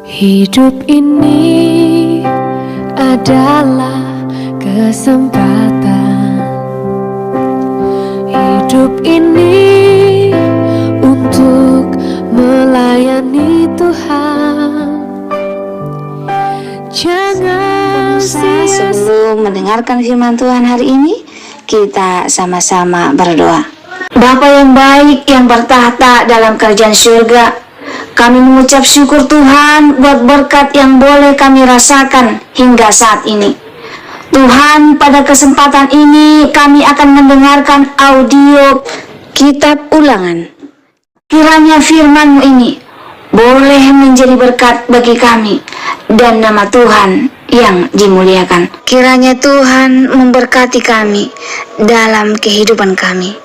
Hidup ini adalah kesempatan. Hidup ini untuk melayani Tuhan. Jangan sia-sia. Sebelum mendengarkan firman Tuhan hari ini, kita sama-sama berdoa. Bapa yang baik yang bertahta dalam kerajaan surga, kami mengucap syukur Tuhan buat berkat yang boleh kami rasakan hingga saat ini. Tuhan, pada kesempatan ini kami akan mendengarkan audio kitab Ulangan. Kiranya firman-Mu ini boleh menjadi berkat bagi kami dan nama Tuhan yang dimuliakan. Kiranya Tuhan memberkati kami dalam kehidupan kami.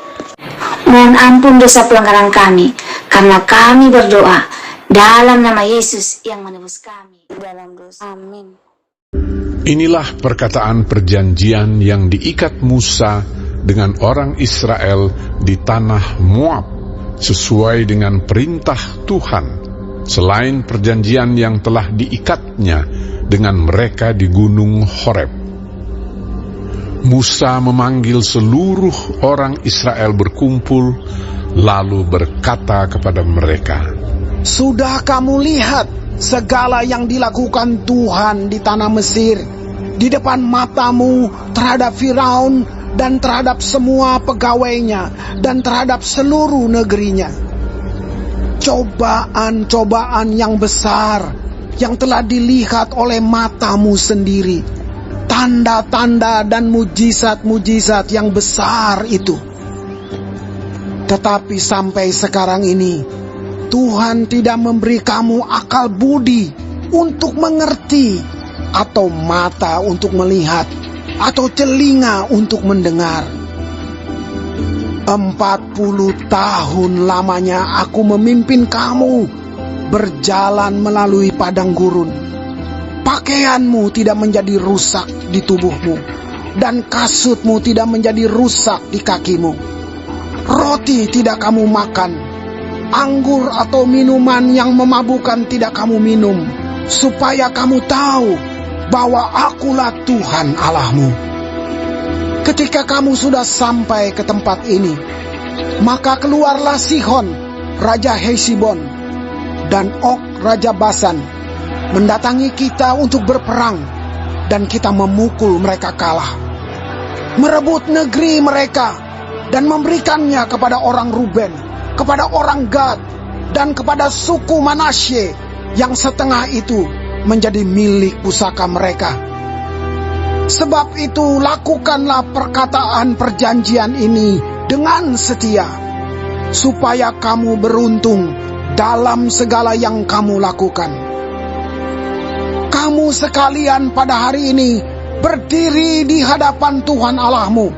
Mohon ampun dosa pelanggaran kami, karena kami berdoa dalam nama Yesus yang menebus kami dalam dosa. Amin. Inilah perkataan perjanjian yang diikat Musa dengan orang Israel di tanah Moab, sesuai dengan perintah Tuhan, selain perjanjian yang telah diikatnya dengan mereka di gunung Horeb. Musa memanggil seluruh orang Israel berkumpul, lalu berkata kepada mereka, "Sudah kamu lihat segala yang dilakukan Tuhan di tanah Mesir, di depan matamu terhadap Firaun dan terhadap semua pegawainya dan terhadap seluruh negerinya. Cobaan-cobaan yang besar yang telah dilihat oleh matamu sendiri, tanda-tanda dan mujizat-mujizat yang besar itu. Tetapi sampai sekarang ini, Tuhan tidak memberi kamu akal budi untuk mengerti, atau mata untuk melihat, atau telinga untuk mendengar. 40 tahun lamanya aku memimpin kamu berjalan melalui padang gurun. Pakaianmu tidak menjadi rusak di tubuhmu, dan kasutmu tidak menjadi rusak di kakimu. Roti tidak kamu makan, anggur atau minuman yang memabukkan tidak kamu minum, supaya kamu tahu bahwa akulah Tuhan Allahmu. Ketika kamu sudah sampai ke tempat ini, maka keluarlah Sihon, Raja Hesibon, dan Og, Raja Basan, mendatangi kita untuk berperang, dan kita memukul mereka kalah, merebut negeri mereka, dan memberikannya kepada orang Ruben, kepada orang Gad, dan kepada suku Manasye, yang setengah itu menjadi milik pusaka mereka. Sebab itu lakukanlah perkataan perjanjian ini dengan setia, supaya kamu beruntung dalam segala yang kamu lakukan. Kamu sekalian pada hari ini berdiri di hadapan Tuhan Allahmu,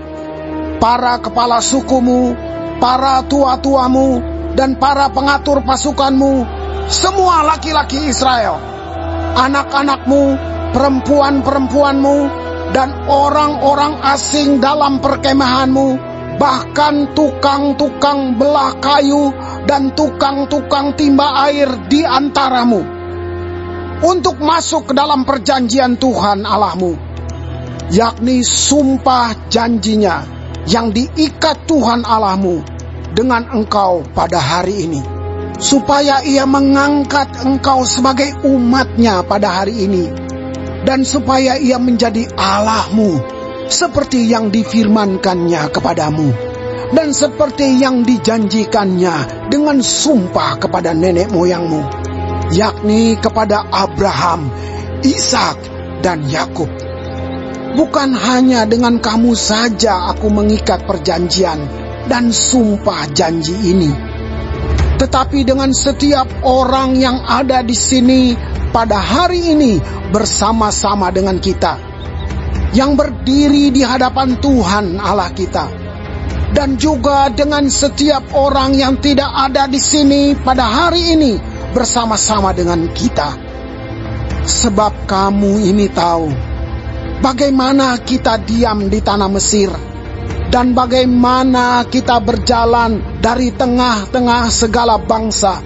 para kepala sukumu, para tua-tuamu, dan para pengatur pasukanmu, semua laki-laki Israel, anak-anakmu, perempuan-perempuanmu, dan orang-orang asing dalam perkemahanmu, bahkan tukang-tukang belah kayu dan tukang-tukang timba air di antaramu, untuk masuk ke dalam perjanjian Tuhan Allahmu, yakni sumpah janjinya yang diikat Tuhan Allahmu dengan engkau pada hari ini, supaya ia mengangkat engkau sebagai umatnya pada hari ini, dan supaya ia menjadi Allahmu seperti yang difirmankannya kepadamu, dan seperti yang dijanjikannya dengan sumpah kepada nenek moyangmu, yakni kepada Abraham, Ishak, dan Yakub. Bukan hanya dengan kamu saja aku mengikat perjanjian dan sumpah janji ini, tetapi dengan setiap orang yang ada di sini pada hari ini bersama-sama dengan kita, yang berdiri di hadapan Tuhan Allah kita, dan juga dengan setiap orang yang tidak ada di sini pada hari ini bersama-sama dengan kita. Sebab kamu ini tahu bagaimana kita diam di tanah Mesir, dan bagaimana kita berjalan dari tengah-tengah segala bangsa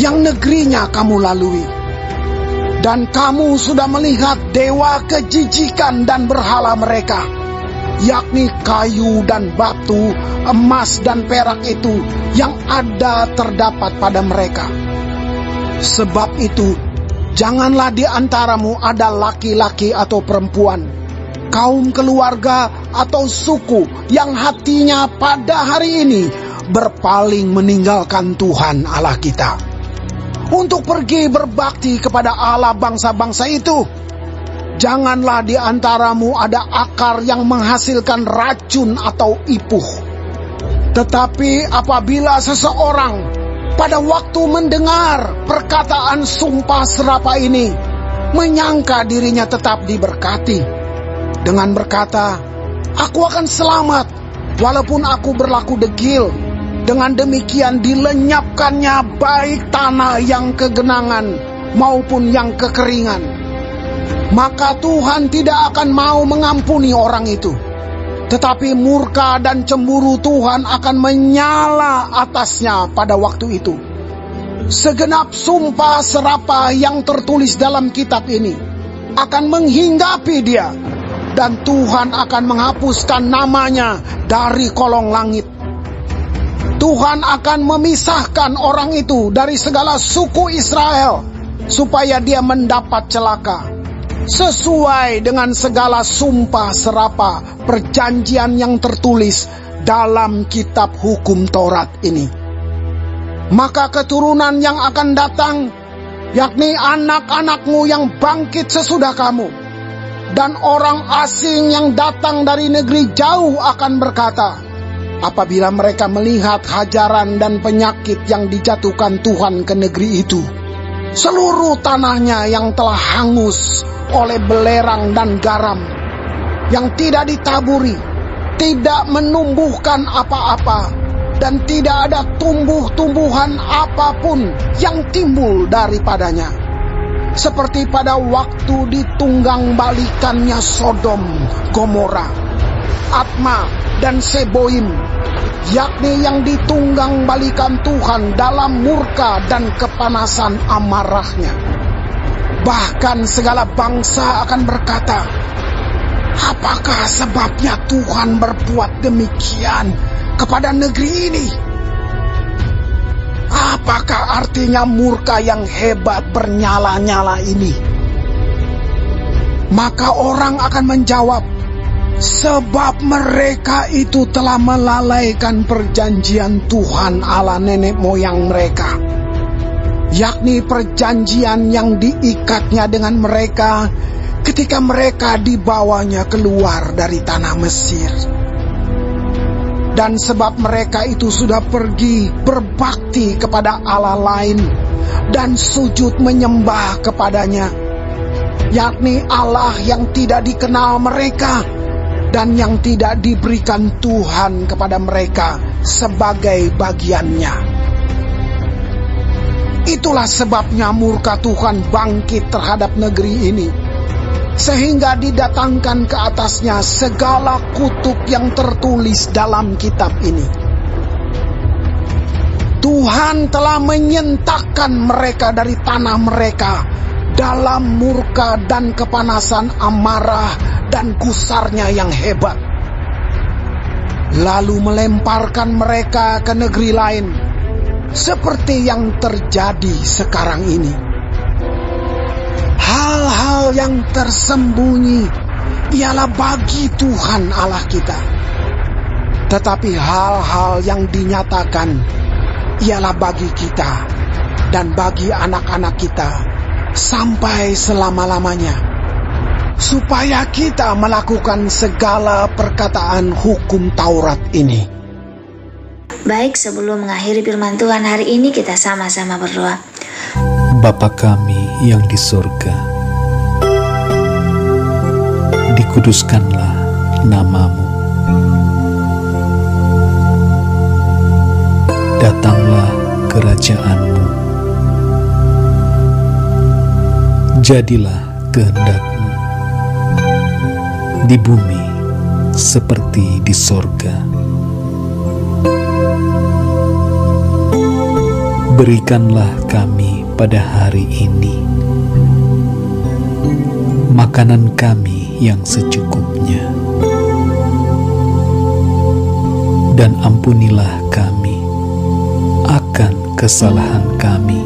yang negerinya kamu lalui. Dan kamu sudah melihat dewa kejijikan dan berhala mereka, yakni kayu dan batu, emas dan perak itu yang ada terdapat pada mereka. Sebab itu, janganlah di antaramu ada laki-laki atau perempuan, kaum keluarga atau suku yang hatinya pada hari ini berpaling meninggalkan Tuhan Allah kita, untuk pergi berbakti kepada Allah bangsa-bangsa itu. Janganlah di antaramu ada akar yang menghasilkan racun atau ipuh. Tetapi apabila seseorang pada waktu mendengar perkataan sumpah serapah ini, menyangka dirinya tetap diberkati, dengan berkata, "Aku akan selamat, walaupun aku berlaku degil," dengan demikian dilenyapkannya baik tanah yang kegenangan maupun yang kekeringan. Maka Tuhan tidak akan mau mengampuni orang itu, tetapi murka dan cemburu Tuhan akan menyala atasnya pada waktu itu. Segenap sumpah serapah yang tertulis dalam kitab ini akan menghinggapi dia, dan Tuhan akan menghapuskan namanya dari kolong langit. Tuhan akan memisahkan orang itu dari segala suku Israel, supaya dia mendapat celaka, sesuai dengan segala sumpah serapah perjanjian yang tertulis dalam kitab hukum Taurat ini. Maka keturunan yang akan datang, yakni anak-anakmu yang bangkit sesudah kamu, dan orang asing yang datang dari negeri jauh akan berkata, apabila mereka melihat hajaran dan penyakit yang dijatuhkan Tuhan ke negeri itu, seluruh tanahnya yang telah hangus oleh belerang dan garam, yang tidak ditaburi, tidak menumbuhkan apa-apa, dan tidak ada tumbuh-tumbuhan apapun yang timbul daripadanya, seperti pada waktu ditunggang balikannya Sodom, Gomora, Atma, dan Seboim, yakni yang ditunggang balikan Tuhan dalam murka dan kepanasan amarahnya. Bahkan segala bangsa akan berkata, apakah sebabnya Tuhan berbuat demikian kepada negeri ini? Apakah artinya murka yang hebat bernyala-nyala ini? Maka orang akan menjawab, sebab mereka itu telah melalaikan perjanjian Tuhan Allah nenek moyang mereka, yakni perjanjian yang diikatnya dengan mereka ketika mereka dibawanya keluar dari tanah Mesir. Dan sebab mereka itu sudah pergi berbakti kepada Allah lain dan sujud menyembah kepadanya, yakni Allah yang tidak dikenal mereka dan yang tidak diberikan Tuhan kepada mereka sebagai bagiannya. Itulah sebabnya murka Tuhan bangkit terhadap negeri ini, sehingga didatangkan ke atasnya segala kutuk yang tertulis dalam kitab ini. Tuhan telah menyentakkan mereka dari tanah mereka dalam murka dan kepanasan amarah dan gusarnya yang hebat, lalu melemparkan mereka ke negeri lain, seperti yang terjadi sekarang ini. Hal-hal yang tersembunyi ialah bagi Tuhan Allah kita, tetapi hal-hal yang dinyatakan ialah bagi kita dan bagi anak-anak kita sampai selama-lamanya, supaya kita melakukan segala perkataan hukum Taurat ini. Baik, sebelum mengakhiri firman Tuhan hari ini, kita sama-sama berdoa. Bapa kami yang di surga, dikuduskanlah nama-Mu. Datanglah kerajaan-Mu. Jadilah kehendak-Mu di bumi seperti di sorga. Berikanlah kami pada hari ini makanan kami yang secukupnya. Dan ampunilah kami akan kesalahan kami,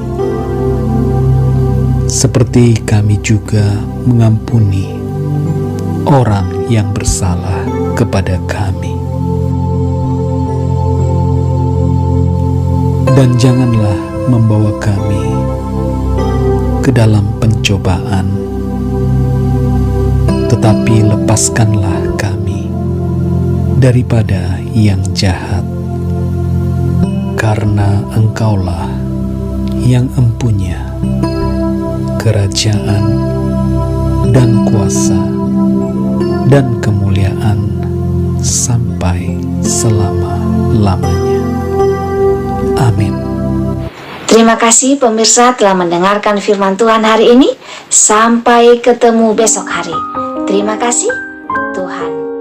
seperti kami juga mengampuni orang yang bersalah kepada kami. Dan janganlah membawa kami ke dalam pencobaan, tetapi lepaskanlah kami daripada yang jahat, karena Engkaulah yang empunya kerajaan dan kuasa dan kemuliaan sampai selama-lamanya. Amin. Terima kasih pemirsa telah mendengarkan firman Tuhan hari ini. Sampai ketemu besok hari. Terima kasih. Tuhan